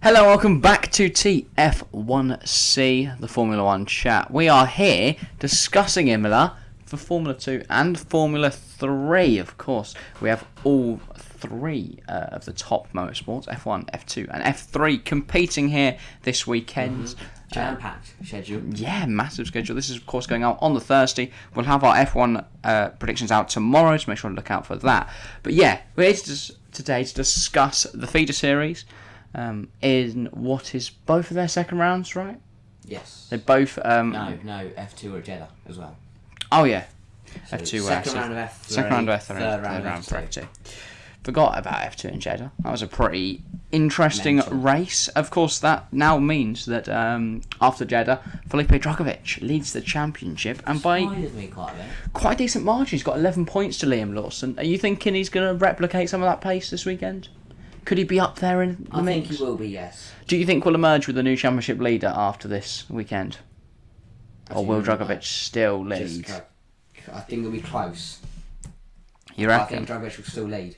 Hello, welcome back to TF1C, the Formula 1 chat. We are here discussing Imola for Formula 2 and Formula 3, of course. We have all three of the top motorsports, F1, F2 and F3, competing here this weekend. Jam-packed schedule. Yeah, massive schedule. This is, of course, going out on the Thursday. We'll have our F1 predictions out tomorrow, so make sure to look out for that. But yeah, we're here today to discuss the feeder series. In what is both of their second rounds, right? Yes. They both. No, F2 or Jeddah as well. Oh yeah, So F2. second round of F3. Second round of F3. Third round of F2. Forgot about F2 and Jeddah. That was a pretty interesting race. Of course, that now means that after Jeddah, Felipe Drugovich leads the championship and by quite a decent margin. He's got 11 points to Liam Lawson. Are you thinking he's going to replicate some of that pace this weekend? Could he be up there in the mix? I think he will be, yes. Do you think we'll emerge with a new championship leader after this weekend? Or will Drugovich still lead? I think it'll be close. You reckon? I think Drugovich will still lead.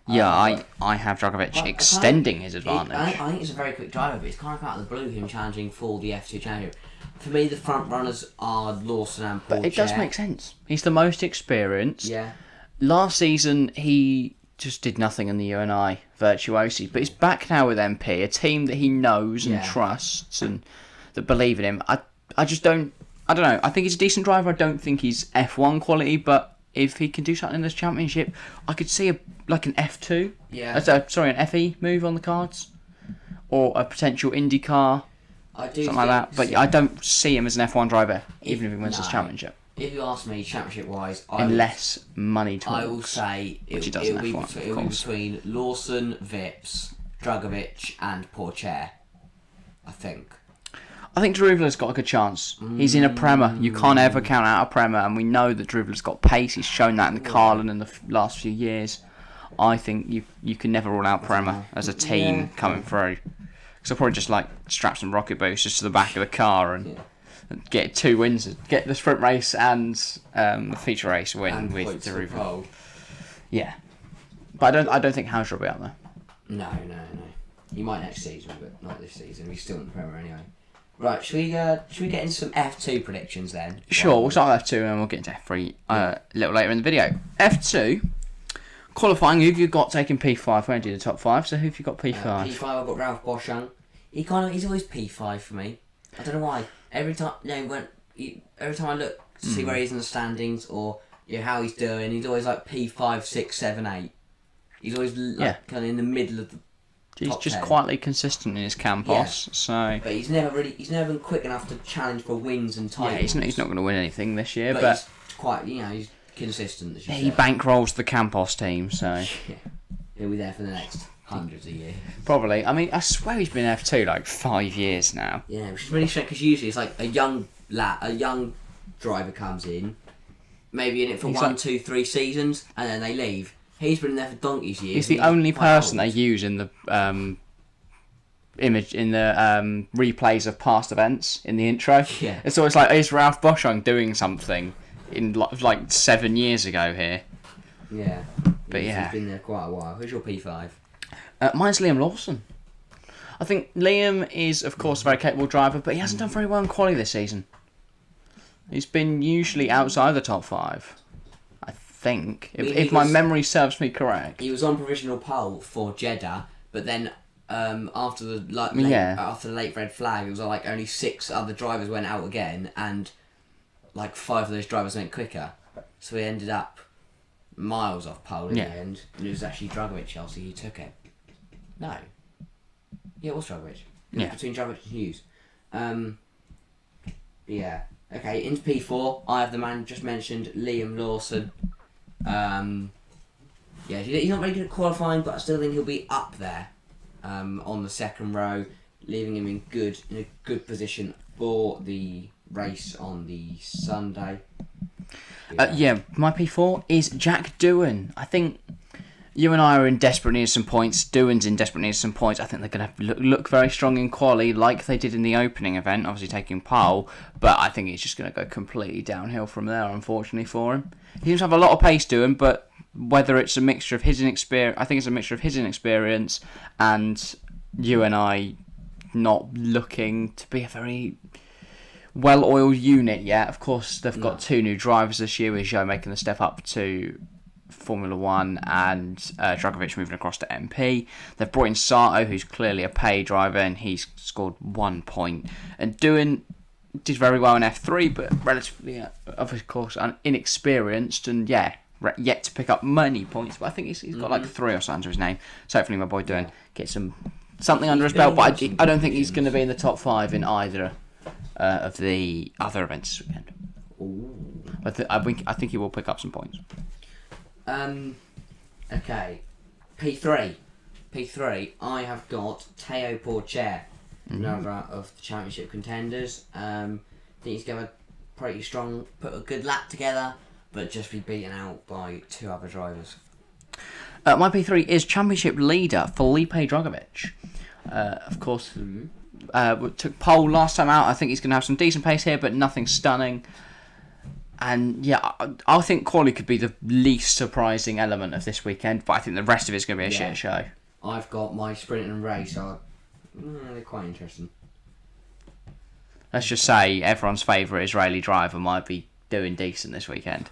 Yeah, I have Drugovich extending his advantage. I think it's a very quick driver, but it's kind of out of the blue him challenging for the F2 championship. For me, the front runners are Lawson and Pourchaire. But it does make sense. He's the most experienced. Yeah. Last season, he just did nothing in the UNI Virtuosi, but he's back now with MP, a team that he knows and trusts and that believe in him. I don't know. I think he's a decent driver. I don't think he's F1 quality, but if he can do something in this championship, I could see an F2. Yeah. An FE move on the cards, or a potential IndyCar. Something like that. But I don't see him as an F1 driver, even if he wins this championship. If you ask me, championship-wise, unless money talks, I will say it'll be between Lawson, Vips, Drugovich, and Pourchaire. I think Daruvala's got a good chance. He's in a Prema. You can't ever count out a Prema, and we know that Daruvala's got pace. He's shown that in the Carlin in the last few years. I think you can never rule out Prema as a team coming through. Because I'll probably just strap some rocket boosters to the back of the car and get 2 wins, get the sprint race and the feature race win with Daruvala. Yeah, but I don't think Hauger will be out there. No. He might next season, but not this season. He's still in the Premier anyway. Right, should we get into some F2 predictions then? Sure, we'll start with F2 and we'll get into F3 a little later in the video. F2 qualifying. Who've you got taking P5? We're going to do the top 5. So who've you got P5? P5. I've got Ralph Bosho. He's always P5 for me. I don't know why. Every time I look to see where he is in the standings or how he's doing, he's always P5, 6, 7, 8. He's always kind of in the middle of the. He's top just 10. Quietly consistent in his campos, so. But he's never been quick enough to challenge for wins and titles. Yeah, he's not going to win anything this year, but he's quite, he's consistent. He bankrolls the Campos team, so. Yeah, he'll be there for the next hundreds a year. Probably. I mean, I swear he's been F2 5 years now. Yeah, which is really strange because usually it's a young driver comes in, maybe in it for 1, 2, 3 seasons, and then they leave. He's been there for donkey's years. He's the only person they use in the image in the replays of past events in the intro. Yeah, it's always is Ralph Bosho doing something in 7 years ago here. Yeah, but he's been there quite a while. Who's your P5? Mine's Liam Lawson. I think Liam is, of course, a very capable driver, but he hasn't done very well in quali this season. He's been usually outside the top 5. I think, if my memory serves me correct. He was on provisional pole for Jeddah, but then after the late red flag, it was only 6 other drivers went out again, and 5 of those drivers went quicker, so he ended up miles off pole in the end. And it was actually Drugovich, Chelsea, who took it. No. Yeah, it was Drugovich. Between Drugovich and Hughes. Yeah. Okay, into P4, I have the man just mentioned, Liam Lawson. He's not very good at qualifying, but I still think he'll be up there on the second row, leaving him in a good position for the race on the Sunday. My P4 is Jack Doohan. I think you and I are in desperate need of some points. Doohan's in desperate need of some points. I think they're going to look very strong in quali, like they did in the opening event, obviously taking pole. But I think it's just going to go completely downhill from there, unfortunately for him. He seems to have a lot of pace, Doohan, but whether it's a mixture of his inexperience, I think it's a mixture of his inexperience and you and I not looking to be a very well-oiled unit yet. Of course, they've got 2 new drivers this year, with Joe making the step up to Formula 1 and Drugovich moving across to MP. They've brought in Sato, who's clearly a pay driver, and he's scored 1 point. And did very well in F3, but relatively, of course, inexperienced, and yet to pick up many points. But I think he's got like 3 or so under his name. So hopefully my boy get something under his belt. But I don't think he's going to be in the top 5 in either of the other events this weekend. I think he will pick up some points. Okay. P3. I have got Teo Pourchaire, another of the championship contenders. I think he's going to pretty strong, put a good lap together, but just be beaten out by 2 other drivers. My P3 is championship leader Felipe Drugovich. Of course, took pole last time out. I think he's going to have some decent pace here, but nothing stunning. And I think quali could be the least surprising element of this weekend, but I think the rest of it's going to be a shit show. I've got my sprint and race. They're quite interesting. Let's just say everyone's favourite Israeli driver might be doing decent this weekend.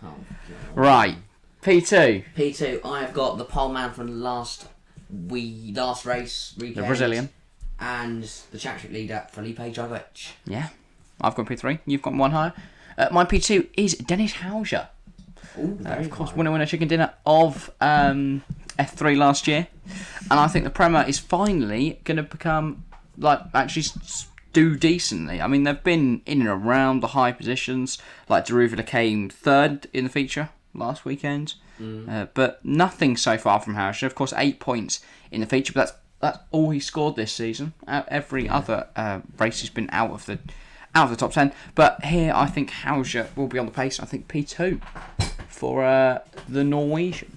Right, P2. I have got the pole man from the last race weekend. The Brazilian. And the championship leader, Felipe Drugovich. Yeah, I've got P3. You've got 1 higher. My P2 is Dennis Hauger. Of course, winner chicken dinner of F3 last year. And I think the Prema is finally going to become, actually do decently. I mean, they've been in and around the high positions. Like, Daruvala came 3rd in the feature last weekend. But nothing so far from Hauger. Of course, 8 points in the feature, but that's all he scored this season. Every other race has been out of the top 10. But here, I think Hauger will be on the pace. I think P2 for the Norwegian.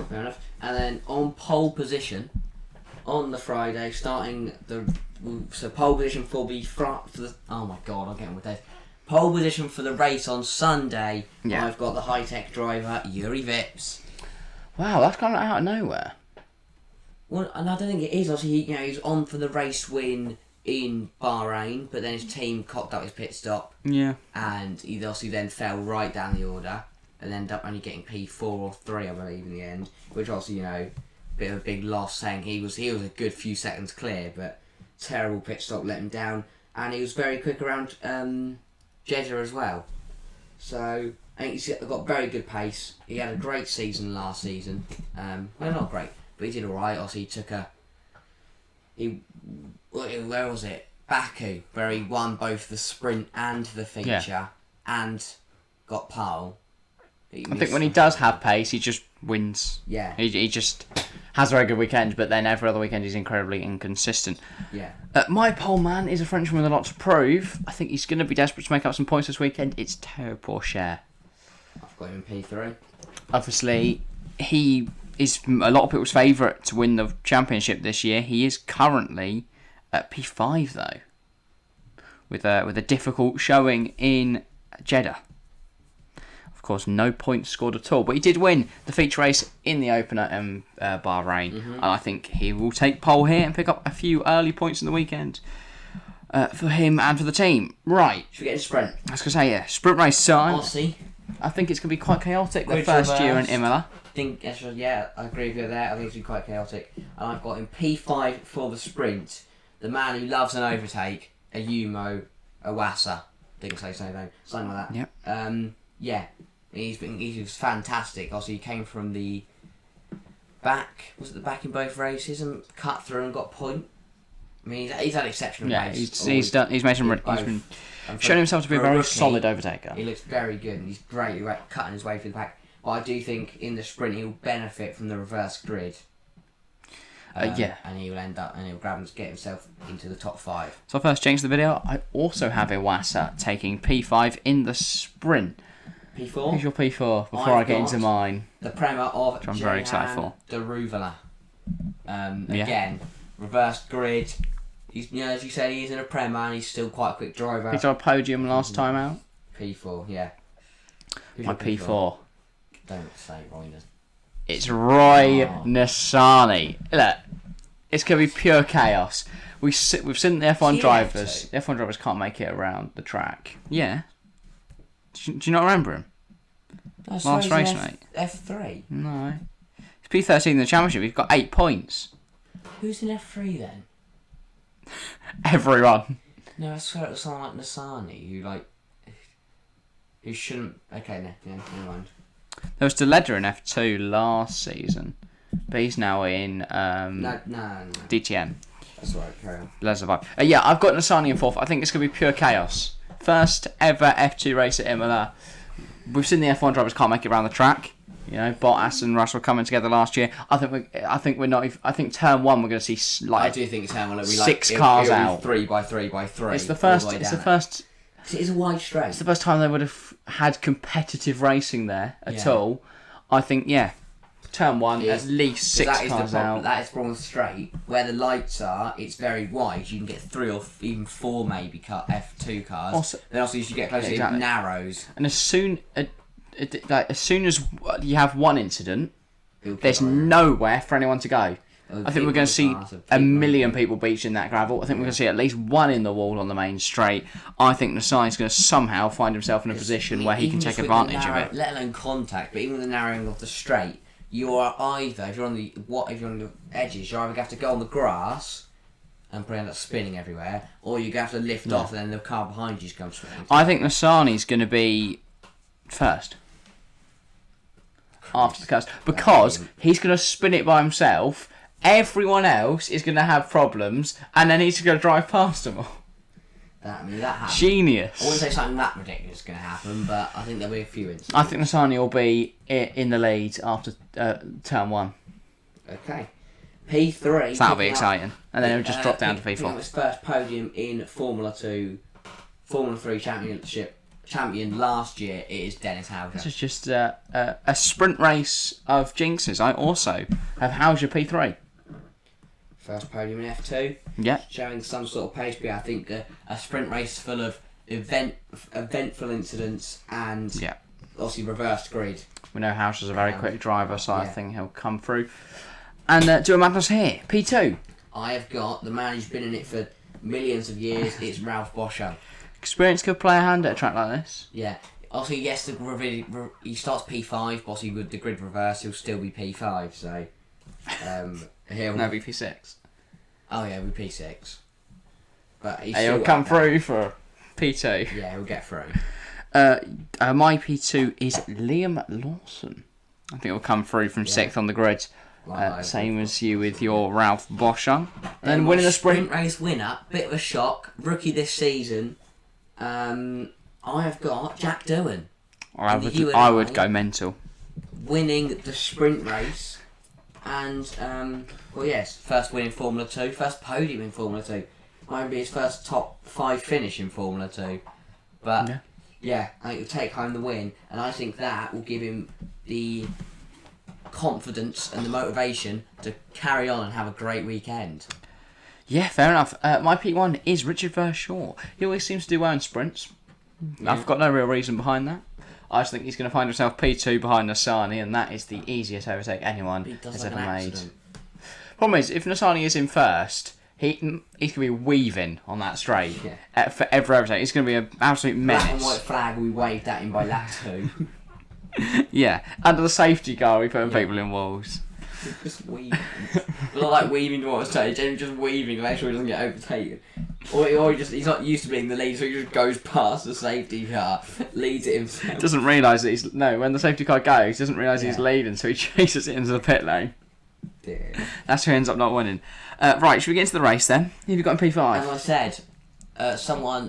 Fair enough. And then on pole position, on the Friday, pole position for the oh my god, I'm getting with this. Pole position for the race on Sunday. Yeah. I've got the high-tech driver, Yuri Vips. Wow, that's kind of out of nowhere. Well, and I don't think it is. Obviously, he's on for the race win in Bahrain, but then his team cocked up his pit stop. Yeah. And he obviously then fell right down the order and ended up only getting P4 or 3, I believe, in the end. Which also, bit of a big loss, saying he was a good few seconds clear, but terrible pit stop let him down. And he was very quick around Jeddah as well. So I think he's got very good pace. He had a great season last season. Well, not great, but he did alright. Also, he took where was it? Baku, where he won both the sprint and the feature, and got pole. I think when he does have pace, he just wins. Yeah. He just has a very good weekend, but then every other weekend he's incredibly inconsistent. Yeah. My pole man is a Frenchman with a lot to prove. I think he's going to be desperate to make up some points this weekend. It's Teo Pourchaire. I've got him in P3. Obviously, he is a lot of people's favourite to win the championship this year. He is currently at P5 though, with a difficult showing in Jeddah. Of course, no points scored at all, but he did win the feature race in the opener in Bahrain, and I think he will take pole here and pick up a few early points in the weekend for him and for the team. Right. Should we get a sprint? I was going to say, yeah, sprint race time. Aussie. I think it's going to be quite chaotic the first year in Imola. I agree with you there. I think it's going to be quite chaotic. And I've got him P5 for the sprint. The man who loves an overtake, Ayumu Iwasa. I think I say something like that. Yep. He was fantastic. Also, he came from the back. Was it the back in both races and cut through and got point? I mean, he's had exceptional pace. He's made some. He's been shown himself to be a very solid overtaker. He looks very good and he's great cutting his way through the pack. But I do think in the sprint he'll benefit from the reverse grid. And he'll grab and get himself into the top 5. So first change the video. I also have Iwasa taking P5 in the sprint. P4. Who's your P4 before I get into mine? The Prema of which I'm very excited for. Daruvala. Again, reversed grid. He's, as you said, he's in a Prema and he's still quite a quick driver. He's on a podium last time out. P4, yeah. Who's my P4? Don't say Roy. It's Roy Nissany. Look, it's going to be pure chaos. We've seen the F1 drivers. F2? The F1 drivers can't make it around the track. Yeah. Do you not remember him? Last race, mate. F3? No. It's P13 in the championship. He's got 8 points. Who's in F3 then? Everyone. No, I swear it was someone like Nasani who shouldn't. Okay, never mind. There was Daruvala in F2 last season, but he's now in No. DTM. That's right, carry on. Let's survive. Yeah, I've got Nasani in fourth. I think it's going to be pure chaos. First ever F2 race at Imola. We've seen the F1 drivers can't make it around the track. You know, Bottas and Russell coming together last year. I think we're not. I think turn one we're going to see I do think turn one will be 6 cars it'll out. Be 3 by 3 by 3. It's the first. It's the first. It is a wide straight. It's the first time they would have had competitive racing there at all. I think turn one at least 6 cars out. That is the problem with straight. Where the lights are, it's very wide. You can get 3 or even 4 maybe F2 cars. Also, then also as you get closer, it narrows. And as soon as you have one incident, there's nowhere for anyone to go. I think we're going to see a million people beached in that gravel. I think we're going to see at least one in the wall on the main straight. I think Nasai's going to somehow find himself in a position where he can take advantage of it. Let alone contact, but even with the narrowing of the straight, you are either, if you're on the edges, you're either going to have to go on the grass and probably end up spinning everywhere, or you're going to have to lift off and then the car behind you's going to spin. I think Nasani's going to be first. After the cast, because he's going to spin it by himself. Everyone else is going to have problems, and then he's going to drive past them all. That happens. Genius. I wouldn't say something that ridiculous is going to happen, but I think there'll be a few instances. I think Nasani will be in the lead after turn one. Okay. P3. So that'll be exciting. And then he'll just drop down to P4. His first podium in Formula 3 champion last year, it is Dennis Hauger. This is just a sprint race of jinxes. I also have Hauger P3. First podium in F2. Yeah. Showing some sort of pace, but I think a sprint race full of eventful incidents and obviously reversed grid. We know Hauger's a very quick driver, so I think he'll come through. And do a madness here. P2. I have got the man who's been in it for millions of years. It's Ralph Bosho. Experience could play a hand at a track like this. Yeah. Also, yes, he starts P5, but obviously with the grid reverse, he'll still be P5, so... No, be P6. Oh, yeah, he'll be P6. But he'll come through for P2. Yeah, he'll get through. My P2 is Liam Lawson. I think he'll come through from 6th on the grid. Same as you with your Ralph Bosho. Then winning the sprint race winner, bit of a shock, rookie this season. I have got Jack Doohan. I would go mental. Winning the sprint race, and first win in Formula 2, first podium in Formula 2. Might be his first top 5 finish in Formula 2, but I think he'll take home the win, and I think that will give him the confidence and the motivation to carry on and have a great weekend. Yeah, fair enough. My P1 is Richard Verschoor. He always seems to do well in sprints. Yeah. I've got no real reason behind that. I just think he's going to find himself P2 behind Nasani, and that is the easiest overtake anyone has ever made. Problem is, if Nasani is in first, he's going to be weaving on that straight for every overtake. He's going to be an absolute menace. Black and white flag, we waved at him by lap 2. Yeah, under the safety car, we put people in walls. Just weaving. Not like weaving to what was taken, generally just weaving to make sure he doesn't get overtaken. Or he's not used to being the lead, so he just goes past the safety car, leads it himself. Doesn't realise that when the safety car goes, he doesn't realise he's leading, so he chases it into the pit lane. Dear. That's who ends up not winning. Right, should we get into the race then? Who have you got in P5? As I said,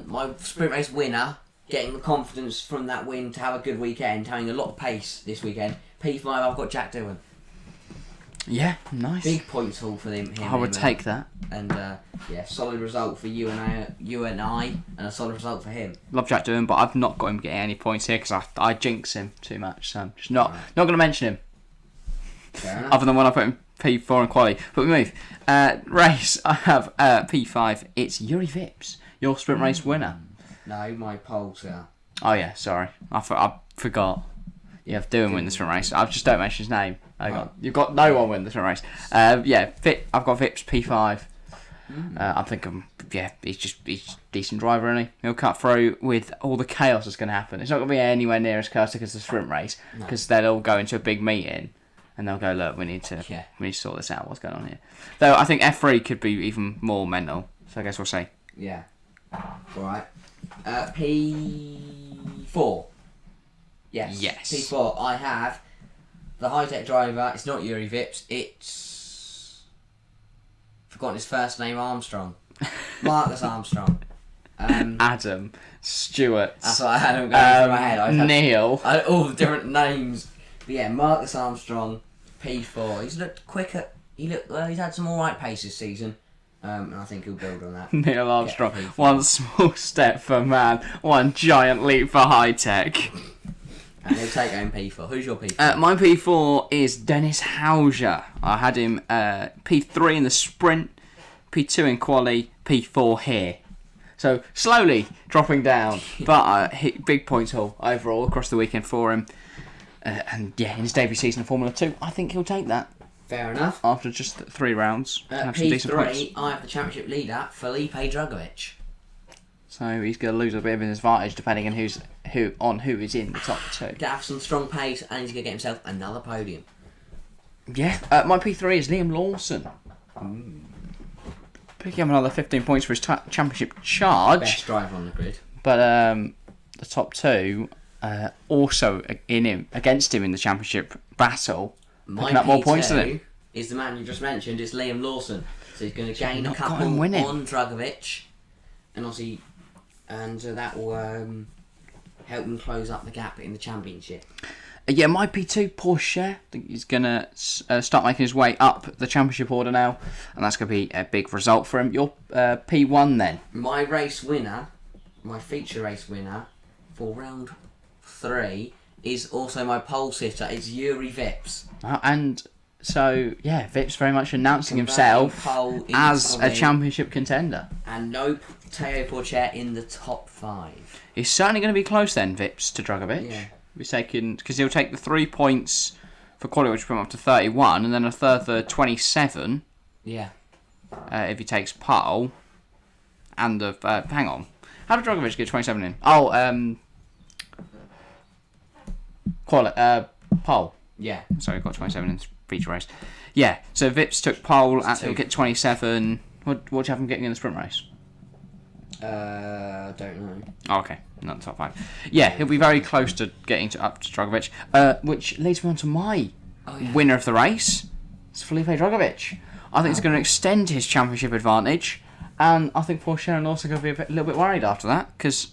my sprint race winner, getting the confidence from that win to have a good weekend, having a lot of pace this weekend. P5, I've got Jack Doohan. Yeah, nice. Big points haul for him. I would take that. And solid result for you and I, and a solid result for him. Love Jack Doohan, but I've not got him getting any points here because I jinx him too much. So I'm just not going to mention him. Fair enough. Other than when I put him P4 in quali. But we move. Race, I have P5. It's Yuri Vips, your sprint race winner. No, my pole's here. Oh yeah, sorry. I forgot. You have Doohan win the sprint race. I just don't mention his name. You've got no one win the sprint race. I've got Vips P5. I'm thinking, he's a decent driver, isn't he? He'll cut through with all the chaos that's going to happen. It's not going to be anywhere near as chaotic as the sprint race because they'll all go into a big meeting and they'll go, look, we need to sort this out. What's going on here? Though I think F3 could be even more mental. So I guess we'll see. Yeah. All right. P4. Yes. P4. I have the high-tech driver. It's not Yuri Vips. It's forgotten his first name. Armstrong. Marcus Armstrong. Adam Stewart. That's what I had him going through my head. Neil. All the different names. But yeah, Marcus Armstrong. P4. He's looked quicker. He's had some alright pace this season. And I think he'll build on that. Neil Armstrong. One small step for man, one giant leap for high tech. And he'll take home P4. Who's your P4? My P4 is Dennis Hauger. I had him P3 in the sprint, P2 in quali, P4 here. So slowly dropping down, but big points haul overall across the weekend for him. And in his debut season of Formula 2, I think he'll take that. Fair enough. After just 3 rounds, have some decent points. P3, I have the championship leader, Felipe Drugovich. So he's going to lose a bit of his advantage depending on who is in the top 2. Going to have some strong pace and he's going to get himself another podium. Yeah, my P3 is Liam Lawson. Picking up another 15 points for his championship charge. Best driver on the grid. But the top 2 also against him in the championship battle. Picking up more points than him. Is the man you just mentioned, it's Liam Lawson. So he's going to gain a couple on Drugovich. And obviously, that will help him close up the gap in the championship. My P2, Pourchaire. I think he's going to start making his way up the championship order now. And that's going to be a big result for him. Your P1 then? My race winner, my feature race winner for round 3 is also my pole sitter. It's Yuri Vips. And so, Vips very much announcing himself as a championship contender. And no Teo Pourchaire in the top 5. He's certainly going to be close then, Vips, to Drugovich. Yeah. Because he'll take the 3 points for quality, which will put him up to 31, and then a further 27. Yeah. If he takes pole. And hang on. How did Drugovich get 27 in? Oh, pole. Yeah. Sorry, got 27 in the feature race. Yeah, so Vips took pole, and he'll get 27. What do you have him getting in the sprint race? Don't know. Oh, okay, not the top 5. Yeah, he'll be very close to getting up to Drugovich, which leads me on to my winner of the race. It's Felipe Drugovich. I think it's going to extend his championship advantage, and I think Pourchaire and Lawson are going to be a little bit worried after that, because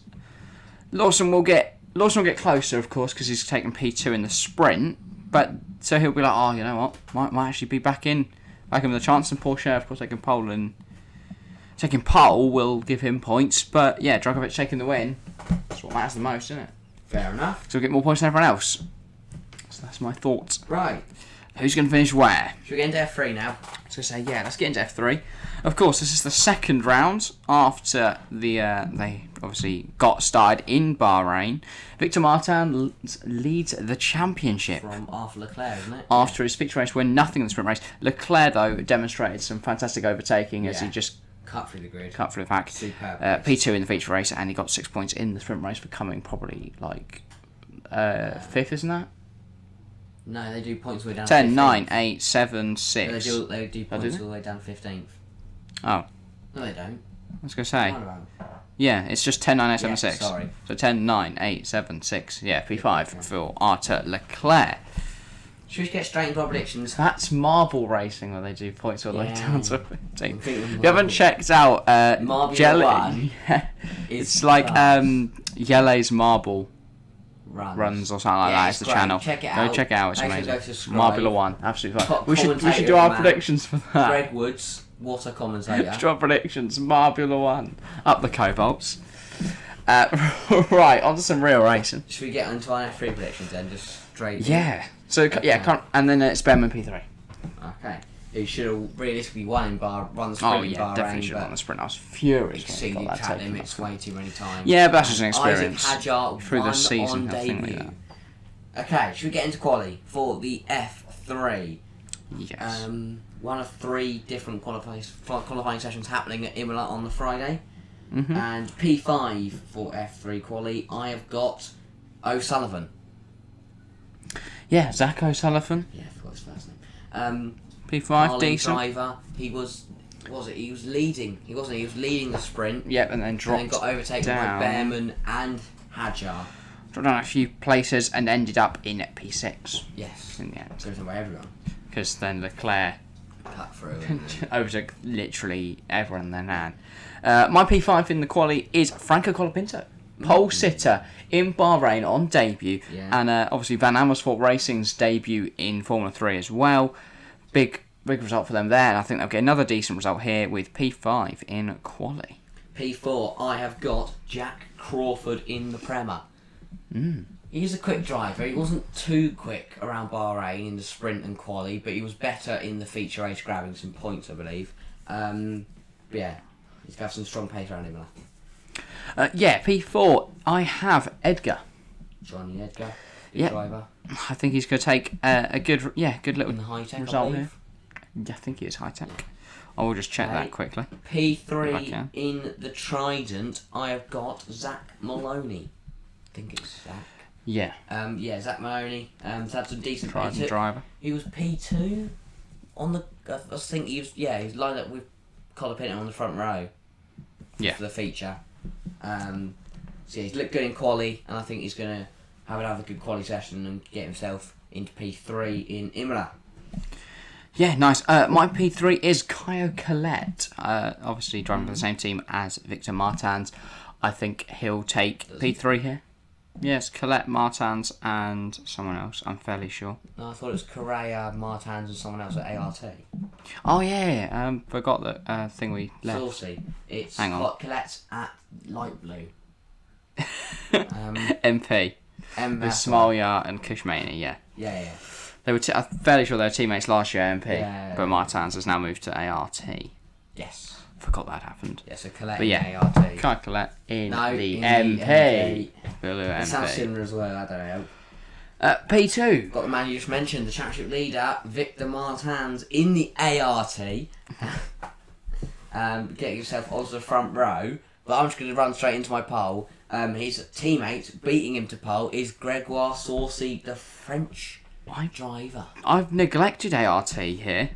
Lawson will get closer, of course, because he's taken P2 in the sprint, but so he'll be like, oh, you know what, might actually be back in with a chance, and Pourchaire, of course, taking pole will give him points, but Drugovich taking the win, that's what matters the most, isn't it? Fair enough. So we'll get more points than everyone else. So that's my thoughts. Right. Who's going to finish where? Should we get into F3 now? I was going to say, let's get into F3. Of course, this is the second round after they obviously got started in Bahrain. Victor Martin leads the championship. From after Leclerc, isn't it? After his feature race, won nothing in the sprint race. Leclerc, though, demonstrated some fantastic overtaking as he just cut through the grid. Cut through the pack. Superb. P2 in the feature race, and he got 6 points in the sprint race for coming probably 5th, isn't that? No, they do points all the way down 10, to 15th. 9, 8, 7, 6. They do points all the way down to 15th. Oh. No, they don't. I was going to say. Yeah, it's just 10, 9, 8, 7, 6. Sorry. So 10, 9, 8, 7, 6. Yeah, P5 for Arthur Leclerc. Should we get straight into our predictions? That's marble racing where they do points all the way down to 15. You haven't checked out Jelly. It's like Yele's Marble Runs or something like that. It's the channel. Check it Go out. check it out. It's amazing. Marbula 1. Absolutely fine. We should do our predictions for that. Greg Woods, what a commentator. Do our predictions. Marbula 1. Up the Cobalts. Right, on to some real racing. Should we get into our F3 predictions then? Just straight. Yeah. So and then it's Bearman P3. Okay. Who should have realistically won the sprint in Bahrain. Definitely should have won the sprint. I was furious. Exceeded track limits way too many times. Yeah, but that's just an experience. Isaac Hadjar through the season. on debut. Okay, should we get into quali for the F3? Yes. One of 3 different qualifying sessions happening at Imola on the Friday. Mm-hmm. And P5 for F3 quali, I have got O'Sullivan. Yeah, Zach O'Sullivan. Yeah, I forgot his first name. P5, decent. Driver. He was leading. He wasn't. He was leading the sprint. Yep, and then dropped and then got overtaken by Bearman and Hauger. Dropped down a few places and ended up in P6. Yes. In the end. Driven by everyone. Because then Leclerc cut through. overtook literally everyone in their hand. My P5 in the quali is Franco Colapinto. Pole sitter in Bahrain on debut. Yeah. And obviously Van Amersfoort Racing's debut in Formula 3 as well. Big result for them there. And I think they'll get another decent result here with P5 in quali. P4, I have got Jack Crawford in the Prema. He's a quick driver. He wasn't too quick around Bahrain in the sprint and quali, but he was better in the feature race, grabbing some points, I believe. But yeah, he's got some strong pace around him. Yeah, P4, I have Edgar. Johnny Edgar, Yep. driver. I think he's going to take a good little In the high-tech, result here. Yeah, I think he is high-tech. I will just check that quickly. P3 in the Trident, I have got Zach Maloney. I think it's Zach. Yeah. Zach Maloney. Had some decent Trident driver. He was P2 on the. I think he was. Yeah, he's lined up with Colapinto on the front row. Yeah. For the feature. So yeah, he's looked good in quali, and I think he's going to have another good quali session and get himself into P3 in Imola. Yeah, nice. My P3 is Collette. Obviously driving for the same team as Victor Martins. I think he'll take P3 here. Yes, Collette, Martins, and someone else. I'm fairly sure. No, I thought it was Correa, Martins, and someone else at ART. Oh yeah. Forgot that thing we left. Saucy. It's Hang on. Collette's at light blue. MP. With Smolyar and Kushmani, yeah. Yeah. They were. I'm fairly sure they were teammates last year, MP. Yeah. But Martins has now moved to ART. Yes. Forgot that happened. Yeah, so Collette But yeah, in ART. Can't Collette in the in MP. Blue It sounds MP. similar as well, I don't know. P2. Got the man you just mentioned, the championship leader, Victor Martins, in the ART. Getting himself onto the front row. But I'm just going to run straight into my pole. His teammate, beating him to pole, is Gregoire Saucy, the French driver. I've neglected ART here.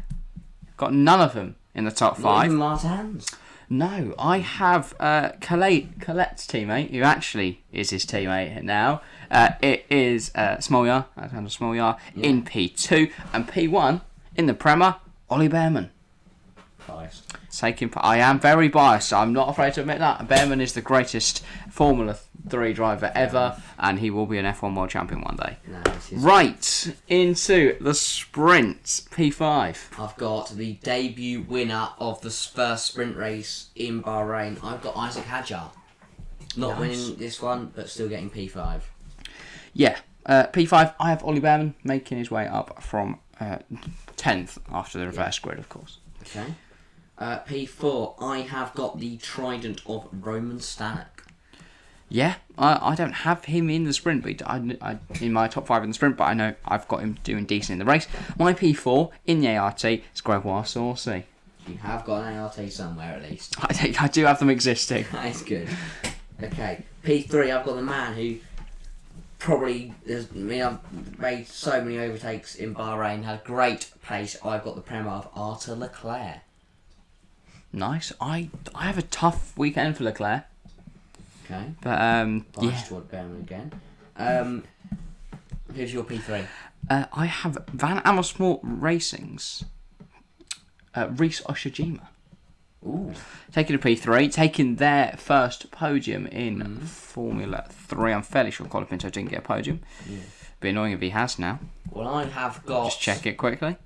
Got none of them in the top 5. Not even Martins. No, I have Colette's teammate, who actually is his teammate now. It is Smolyar, Alexander Smolyar, in P2. And P1, in the Prema, Ollie Bearman. Biased. I am very biased. I'm not afraid to admit that. Bearman is the greatest Formula 3 driver ever, and he will be an F1 World Champion one day. Right, into the sprint, P5. I've got the debut winner of the first sprint race in Bahrain. I've got Isaac Hauger. Not winning this one, but still getting P5. Yeah, P5, I have Ollie Bearman making his way up from 10th after the reverse grid, of course. Okay. P4, I have got the Trident of Roman Stanek. Yeah, I don't have him in the sprint, but I in my top 5 in the sprint, but I know I've got him doing decent in the race. My P4 in the ART is Gregoire Saucy. You have got an ART somewhere at least. I do have them existing. That's good. Okay, P3, I've got the man who probably I've made so many overtakes in Bahrain, had a great pace. I've got the Prema of Arthur Leclerc. Nice. I have a tough weekend for Leclerc. Okay. But Toward Bearman again. Who's your P3? I have Van Amersfoort Racing's Reese Oshijima. Ooh. Taking a P3, taking their first podium in Formula 3. I'm fairly sure Colapinto didn't get a podium. Yeah. Be annoying if he has now. Well, I have got. Just check it quickly.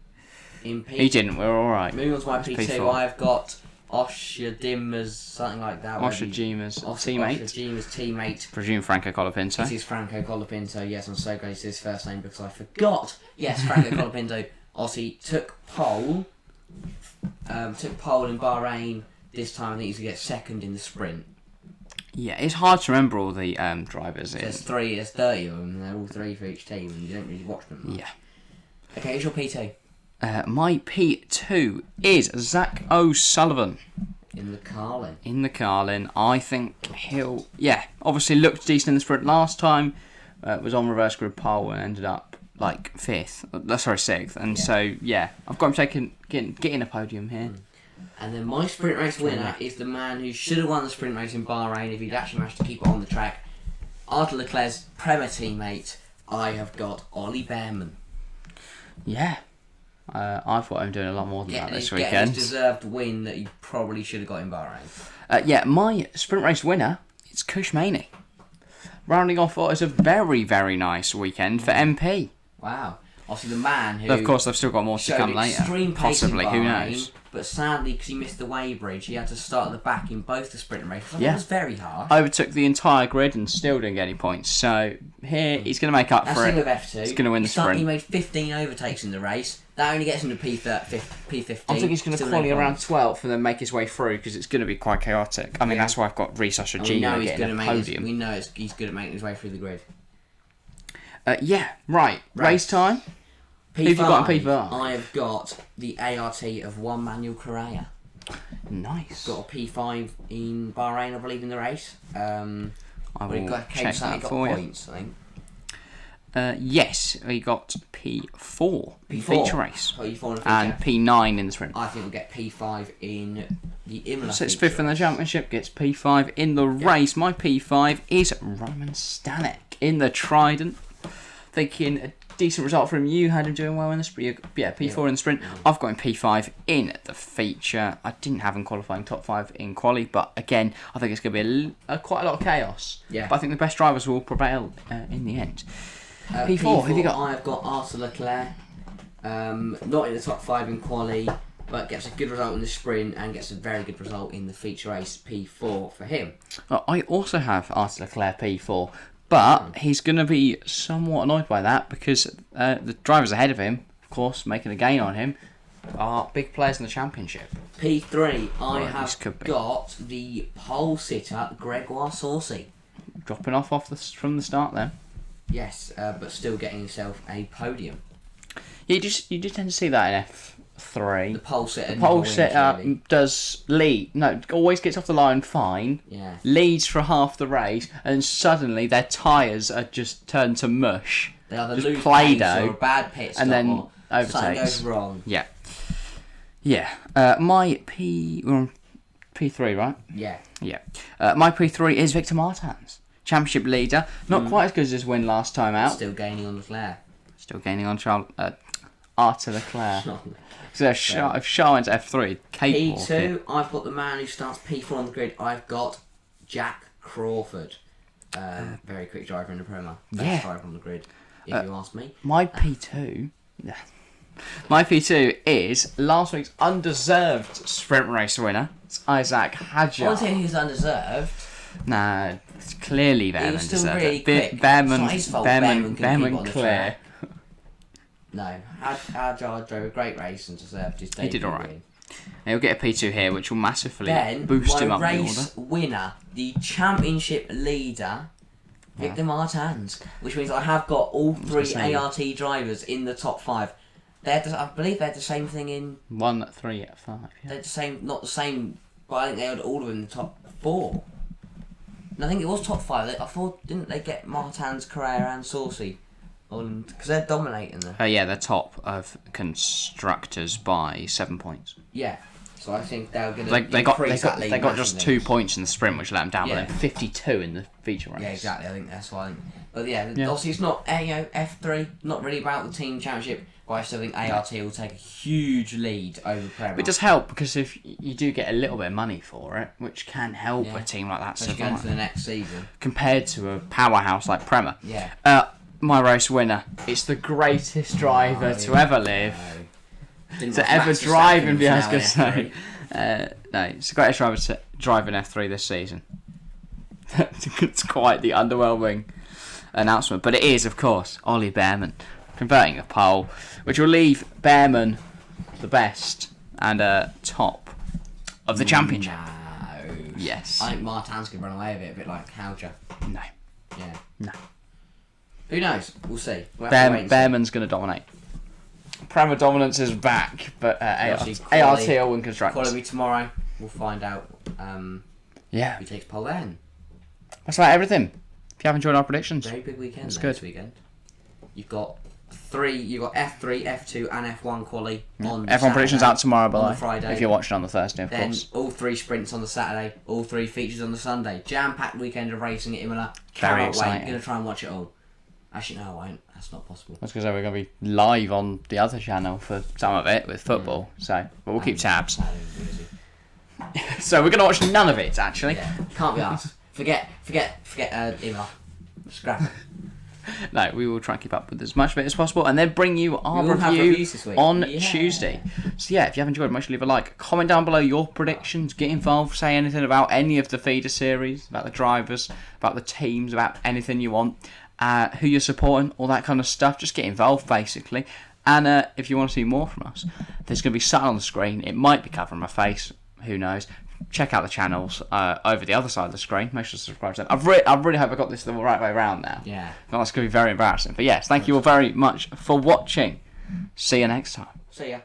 In P. He didn't. We're all right. Moving on to my P2, I've got Oshijimi's something like that. Oshijima's teammate. Oshijima's teammate. Presume Franco Colapinto. This is Franco Colapinto. Yes, I'm so glad it's his first name because I forgot. Yes, Franco Colapinto. Ossie took pole. Took pole in Bahrain. This time I think he's going to get second in the sprint. Yeah, it's hard to remember all the drivers. There's 30 of them, and they're all 3 for each team, and you don't really watch them much. Yeah. Okay, who's your P2? My P2 is Zach O'Sullivan. In the Carlin. I think he'll... Yeah, obviously looked decent in the sprint last time. Was on reverse grid pole and ended up, like, 6th. And so, yeah, I've got him getting a podium here. And then my sprint race winner is the man who should have won the sprint race in Bahrain if he'd actually managed to keep it on the track. Arthur Leclerc's Prema teammate, I have got Ollie Bearman. Yeah. I've got him doing a lot more than that this weekend. Getting his deserved win that he probably should have got in Bahrain. Yeah, my sprint race winner, it's Kushmani. Rounding off what is a very, very nice weekend for MP. Wow. Obviously the man who... Of course, they've still got more to come later. Possibly, who knows? But sadly, because he missed the weighbridge, he had to start at the back in both the sprint races. That was very harsh. Overtook the entire grid and still didn't get any points. So here, he's going to make up for it. With F2. He's going to win the sprint. He made 15 overtakes in the race. That only gets him to P15. I think he's going to qualify around 12th and then make his way through because it's going to be quite chaotic. I mean, that's why I've got Reece Gino getting a podium. We know he's good at making his way through the grid. Race time. P5, who have you got in P5? I have got the ART of Juan Manuel Correa. Nice. Got a P5 in Bahrain, I believe, in the race. I will check that got for points, you. I think. Yes, we got P4 feature race. P4 and P9 in the sprint. I think we'll get P5 in the Imola. Sits 5th in the championship, gets P5 in the race. My P5 is Roman Stanek in the Trident. Thinking a decent result from you. Had him doing well in the sprint. Yeah, P4 in the sprint. I've got him P5 in the feature. I didn't have him qualifying top 5 in quali, but again, I think it's going to be quite a lot of chaos. Yeah. But I think the best drivers will prevail in the end. P4, who have you got? I've got Arthur Leclerc. Not in the top 5 in quali, but gets a good result in the sprint and gets a very good result in the feature race. P4 for him. I also have Arthur Leclerc P4. But he's going to be somewhat annoyed by that because the drivers ahead of him, of course, making a gain on him, are big players in the championship. P3, I have got the pole sitter, Gregoire Saucy. Dropping off from the start then. Yes, but still getting himself a podium. Yeah, you do tend to see that in F3. The pole sitter. The pole sitter does lead. No, always gets off the line fine. Yeah. Leads for half the race, and suddenly their tyres are just turned to mush. They are the just loose Play-Doh, or a bad pit stop, and then overtakes. Something goes wrong. Yeah. Yeah. My we're on P3, right? Yeah. Yeah. My P3 is Victor Martins, championship leader. Not quite as good as his win last time out. Still gaining on Leclerc. Still gaining on Arthur Leclerc. So if Charles went to F3, capable. P2, I've got the man who starts P4 on the grid. I've got Jack Crawford. Very quick driver in the Prema. Best driver on the grid, if you ask me. My P2 is last week's undeserved sprint race winner. It's Isaac Hauger. I won't say he's undeserved. Nah, it's clearly Bearman He was still deserved really it. quick. Bearman, it's not his fault Bearman clear. No, Hauger drove a great race and deserved his debut. He did alright. He'll get a P2 here, which will massively then, boost him up my the race order. winner, the championship leader, Victor Martins, which means I have got all 3 ART drivers in the top 5. I believe they had the same thing in 1, 3, 5. Yeah. They had the same, not the same, but I think they had all of them in the top 4. And I think it was top 5. I thought, didn't they get Martins, Correa, and Saucy? Because they're dominating there. Yeah, they're top of constructors by 7 points. Yeah, so I think they're going to they got just 2 points in the sprint, which let them down, but then 52 in the feature race. Yeah, exactly. I think that's why. But yeah, obviously it's not F3, not really about the team championship. But I still think ART will take a huge lead over Prema. It does help because if you do get a little bit of money for it, which can help a team like that survive for the next season, compared to a powerhouse like Prema. Yeah. My race winner. It's the greatest driver to ever live. To ever drive in the F3. No, it's the greatest driver to drive in F3 this season. It's quite the underwhelming announcement, but it is, of course, Ollie Bearman converting a pole, which will leave Bearman the best and top of the championship. Yes. I think Martin's going to run away with it, a bit like Hauger. No. Yeah. No. Who knows? We'll see. We'll have to wait and see. Bearman's going to dominate. Prema dominance is back, but ART will win constructors. Quality tomorrow. We'll find out who takes pole then. That's about everything. If you have enjoyed our predictions. Very big weekend this weekend. You've got F3, F2 and F1 quali on F1 Saturday, predictions out tomorrow, by the way. Friday. If you're watching on the Thursday, of then course. all 3 sprints on the Saturday, all 3 features on the Sunday. Jam-packed weekend of racing at Imola. Very Cannot exciting. wait. Going to try and watch it all. Actually, no, I won't. That's not possible. That's because we're going to be live on the other channel for some of it with football. So, but we'll keep tabs. So we're going to watch none of it, actually. Yeah, can't be asked. Forget Imola. Scrap it. No, we will try and keep up with as much of it as possible and then bring you our review on Tuesday. So yeah, if you have enjoyed, make sure you leave a like. Comment down below your predictions. Get involved. Say anything about any of the feeder series, about the drivers, about the teams, about anything you want. Who you're supporting, all that kind of stuff. Just get involved, basically. And if you want to see more from us, there's going to be something on the screen. It might be covering my face. Who knows? Check out the channels over the other side of the screen. Make sure to subscribe to them. I really hope I got this the right way around now. Yeah. That's going to be very embarrassing. But yes, thank you all very much for watching. See you next time. See ya.